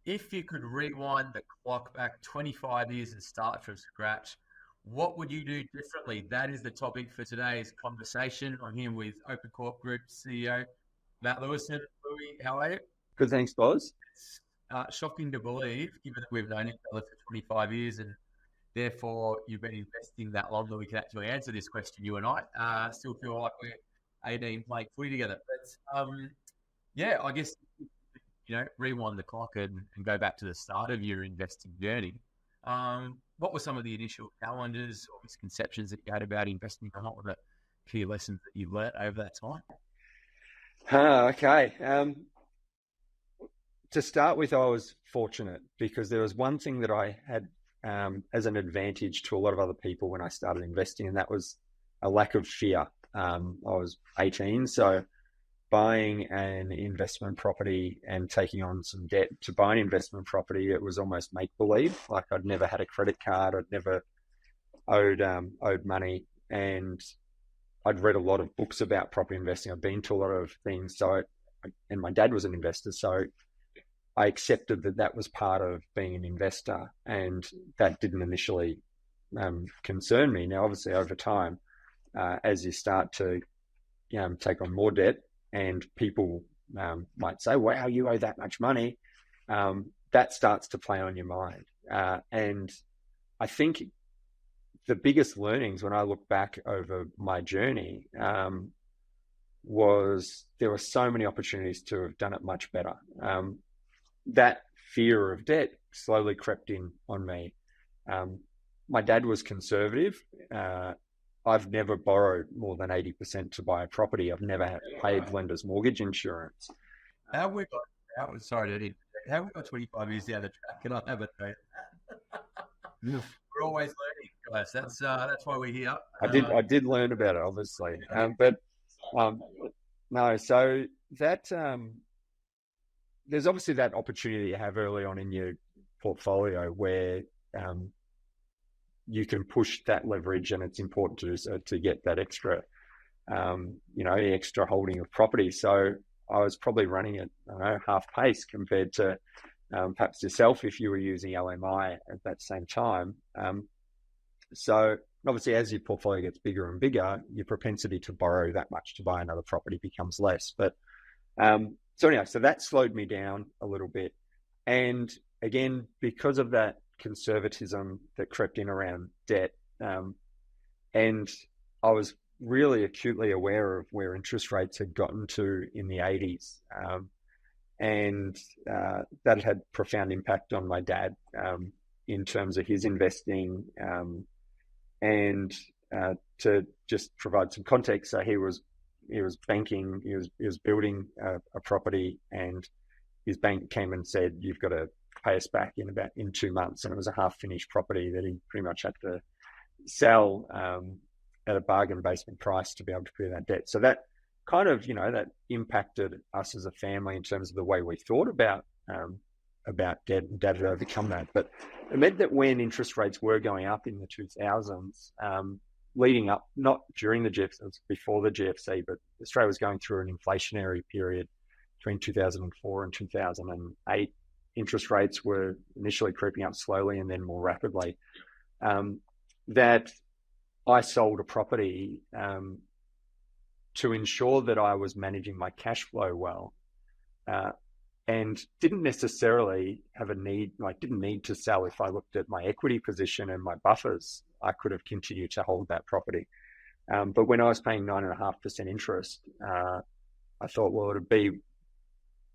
if you could rewind the clock back 25 years and start from scratch, what would you do differently? That is the topic for today's conversation. I'm here with OpenCorp Group CEO Matt Lewison. Louis, how are you? Good, thanks, Boz. It's shocking to believe, given that we've known each other for 25 years and therefore you've been investing that long that we can actually answer this question, you and I. Still feel like we're 18 playing footy together. But yeah, I guess, rewind the clock and go back to the start of your investing journey. What were some of the initial challenges or misconceptions that you had about investing, and what were the key lessons that you learnt over that time? Okay. To start with, I was fortunate because there was one thing that I had as an advantage to a lot of other people when I started investing, and that was a lack of fear. I was 18, so buying an investment property and taking on some debt to buy an investment property, it was almost make-believe. Like I'd never had a credit card, I'd never owed money, and I'd read a lot of books about property investing. I've been to a lot of things, and my dad was an investor, so I accepted that that was part of being an investor, and that didn't initially concern me. Now, obviously, over time, as you start to take on more debt, and people might say, "Wow, you owe that much money," that starts to play on your mind. And I think the biggest learnings when I look back over my journey was there were so many opportunities to have done it much better. That fear of debt slowly crept in on me. My dad was conservative. I've never borrowed more than 80% to buy a property. I've never paid lender's mortgage insurance. How we got, sorry, Eddie, how we got 25 years down the track? Can I have it? We're always learning, guys. That's why we're here. I did learn about it, obviously. No, so that there's obviously that opportunity you have early on in your portfolio where you can push that leverage, and it's important to do so to get that extra, extra holding of property. So I was probably running at half pace compared to perhaps yourself if you were using LMI at that same time. So obviously, as your portfolio gets bigger and bigger, your propensity to borrow that much to buy another property becomes less. But so anyway, so that slowed me down a little bit. And again, because of that conservatism that crept in around debt, and I was really acutely aware of where interest rates had gotten to in the 80s. And that had profound impact on my dad in terms of his investing. And to just provide some context, so he was banking, he was building a property, and his bank came and said, "You've got to pay us back in 2 months," and it was a half-finished property that he pretty much had to sell at a bargain basement price to be able to clear that debt. So that kind of, that impacted us as a family in terms of the way we thought about debt, and dad had overcome that. But it meant that when interest rates were going up in the 2000s, leading up, not during the GFC, it was before the GFC, but Australia was going through an inflationary period between 2004 and 2008. Interest rates were initially creeping up slowly and then more rapidly. That I sold a property to ensure that I was managing my cash flow well, and didn't necessarily have didn't need to sell. If I looked at my equity position and my buffers, I could have continued to hold that property. But when I was paying 9.5% interest, I thought, well, it'd be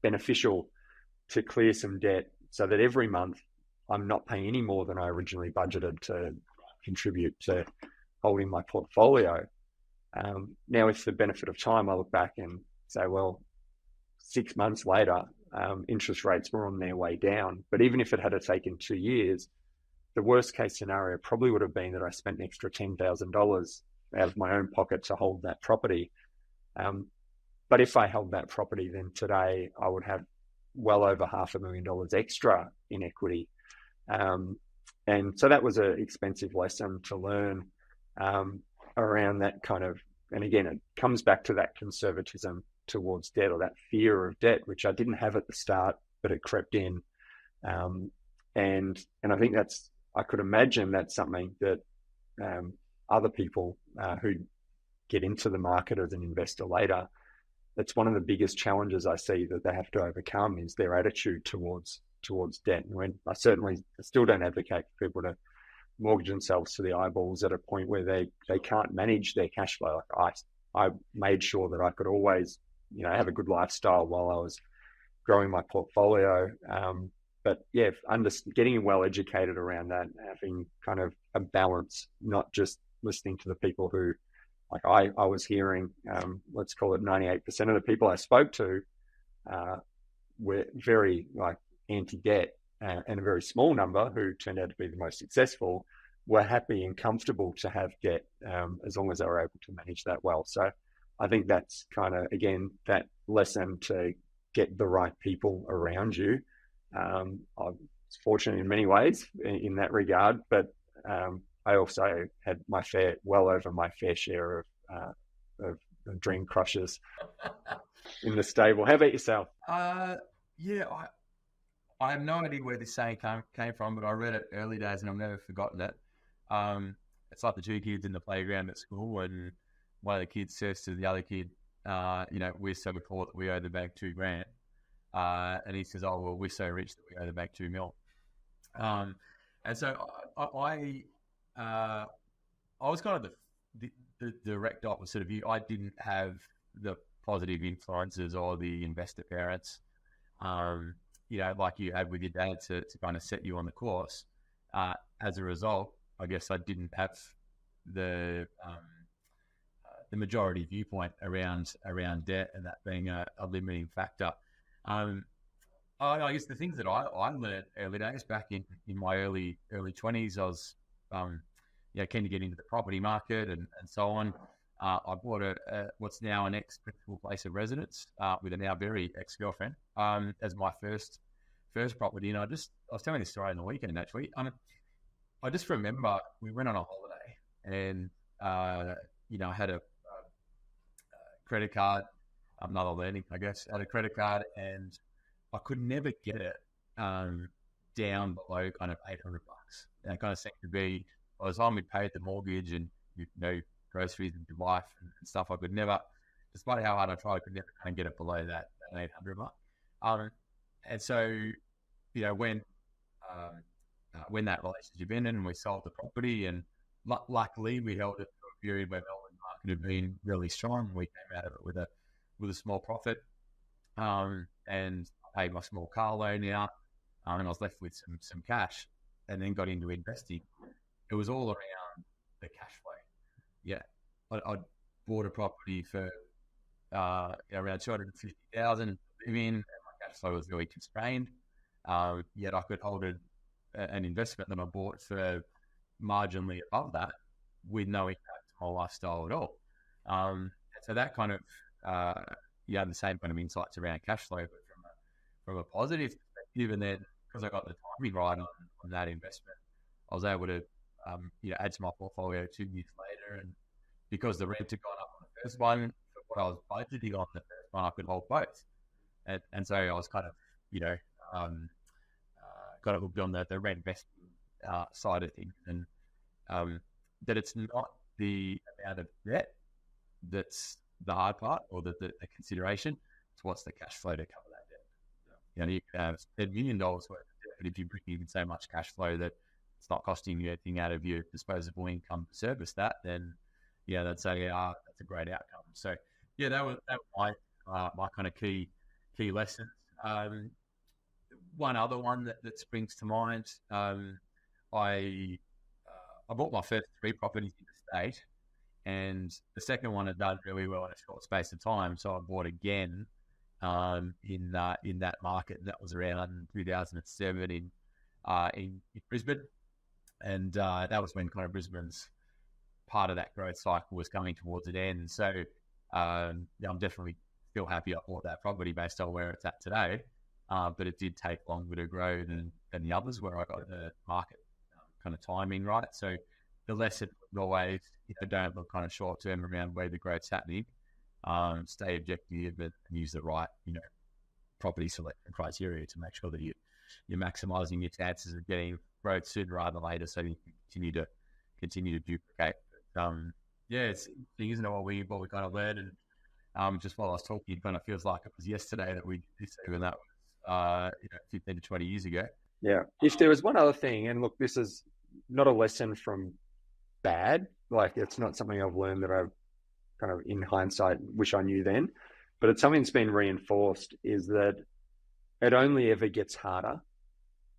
beneficial to clear some debt so that every month I'm not paying any more than I originally budgeted to contribute to holding my portfolio. Now, with the benefit of time, I look back and say, well, 6 months later, interest rates were on their way down. But even if it had taken 2 years, the worst case scenario probably would have been that I spent an extra $10,000 out of my own pocket to hold that property. But if I held that property, then today I would have well over $500,000 extra in equity. And so that was an expensive lesson to learn around that kind of, and again, it comes back to that conservatism towards debt, or that fear of debt, which I didn't have at the start, but it crept in. And I think I could imagine that's something that other people who get into the market as an investor later, that's one of the biggest challenges I see that they have to overcome is their attitude towards debt. And I still don't advocate for people to mortgage themselves to the eyeballs at a point where they can't manage their cash flow. Like I made sure that I could always, have a good lifestyle while I was growing my portfolio. But yeah, getting well educated around that, having kind of a balance, not just listening to the people who, like I was hearing, let's call it 98% of the people I spoke to were very anti-debt, and a very small number who turned out to be the most successful were happy and comfortable to have debt as long as they were able to manage that well. So I think that's kind of, again, that lesson to get the right people around you. I was fortunate in many ways in that regard, but I also had well over my fair share of dream crushes in the stable. How about yourself? Yeah, I have no idea where this saying came from, but I read it early days and I've never forgotten it. It's like the two kids in the playground at school, and one of the kids says to the other kid, we're so poor that we owe the bank $2,000. And he says, oh, well, we're so rich that we owe the bank $2 million. And so I was kind of the direct opposite of you. I didn't have the positive influences or the investor parents, like you had with your dad to kind of set you on the course. As a result, I guess I didn't have the majority viewpoint around debt, and that being a limiting factor. I guess the things that I learned early days, back in my early 20s, I was keen to get into the property market and so on. I bought what's now an ex-principal place of residence with a now very ex-girlfriend as my first property. And I was telling this story on the weekend, actually. I just remember we went on a holiday, and I had a credit card. Another learning, I guess. Had a credit card, and I could never get it down below kind of $800. And it kind of seemed to be, by the time we paid the mortgage and groceries and life and stuff, I could never, despite how hard I tried, I could never kind of get it below that $800. And so, when that relationship ended and we sold the property, and luckily we held it for a period where Melbourne market had been really strong. We came out of it with a small profit, and I paid my small car loan out, and I was left with some cash, and then got into investing. It was all around the cash flow. Yeah, I bought a property for around $250,000 to live in, and my cash flow was really constrained. Yet I could hold an investment that I bought for marginally above that with no impact on my lifestyle at all. So that kind of the same kind of insights around cash flow, but from a positive perspective. And then because I got the timing right on that investment, I was able to add to my portfolio 2 years later. And because the rent had gone up on the first one, for what I was budgeting on the first one, I could hold both. And so I was kind of got it hooked on the rent investing side of things, and that it's not the amount of debt that's the hard part, or the consideration. It's what's the cash flow to cover that debt. You can have $10 million worth of debt, but if you bring in so much cash flow that it's not costing you anything out of your disposable income to service that, then that's a great outcome. So that was my kind of key lessons. One other one that springs to mind, I bought my first 3 properties in the state, and the second one had done really well in a short space of time. So I bought again in that market, and that was around 2007 in Brisbane, and that was when kind of Brisbane's part of that growth cycle was coming towards an end. So I'm definitely still happy I bought that property based on where it's at today. But it did take longer to grow than the others, where I got the market kind of timing right. So the lesson was always, don't look kind of short term around where the growth's happening. Stay objective and use the right, property selection criteria to make sure that you're maximising your chances of getting growth sooner rather than later, so you can continue to duplicate. But, it's interesting, isn't it? What we kind of learned, and just while I was talking, it kind of feels like it was yesterday that we did this, even that was 15 to 20 years ago. Yeah. If there was one other thing, and look, this is not a lesson from bad, like it's not something I've learned that I've kind of in hindsight wish I knew then, but it's something that's been reinforced, is that it only ever gets harder.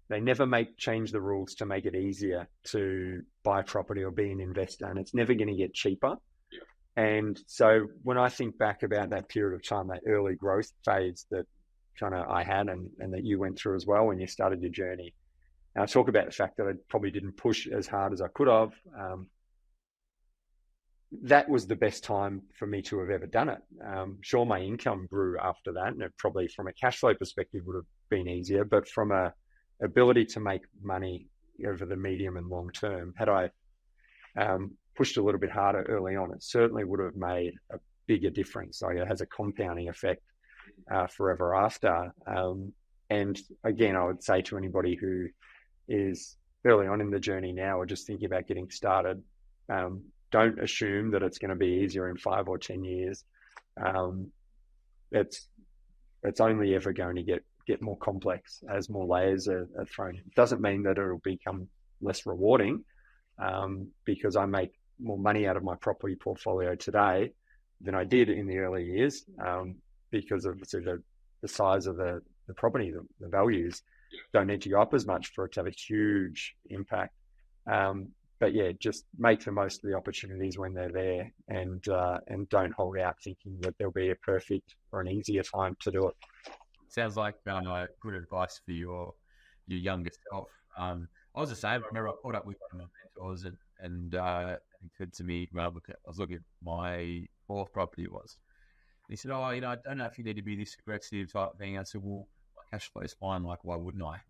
They never change the rules to make it easier to buy property or be an investor, and it's never going to get cheaper. Yeah. And so when I think back about that period of time, that early growth phase that kind of I had and that you went through as well when you started your journey, and I talk about the fact that I probably didn't push as hard as I could have. That was the best time for me to have ever done it. Sure, my income grew after that, and it probably from a cash flow perspective would have been easier, but from a ability to make money over the medium and long term, had I pushed a little bit harder early on, it certainly would have made a bigger difference. Like it has a compounding effect forever after. And again, I would say to anybody who is early on in the journey now or just thinking about getting started, don't assume that it's going to be easier in 5 or 10 years. It's only ever going to get more complex as more layers are thrown in. It doesn't mean that it'll become less rewarding, because I make more money out of my property portfolio today than I did in the early years, because of the size of the property, the values don't need to go up as much for it to have a huge impact. But yeah, just make the most of the opportunities when they're there, and don't hold out thinking that there'll be a perfect or an easier time to do it. Sounds like good advice for your younger self. I was the same. I remember I caught up with one of my mentors, and he said to me, I was looking at my fourth property it was. And he said, I don't know if you need to be this aggressive type thing. I said, well, my cash flow is fine. Like, why wouldn't I?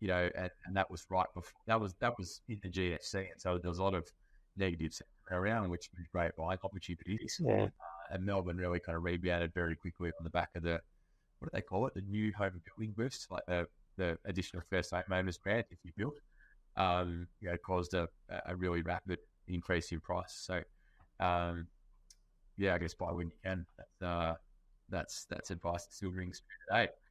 Yeah. And that was right before that was in the GFC, and so there was a lot of negatives around, which was great buying opportunities. Yeah. And Melbourne really kind of rebounded very quickly on the back of the, what do they call it? The new home building boost, like the additional first home owners grant if you built, caused a really rapid increase in price. So, I guess buy when you can. That's advice that still rings true today.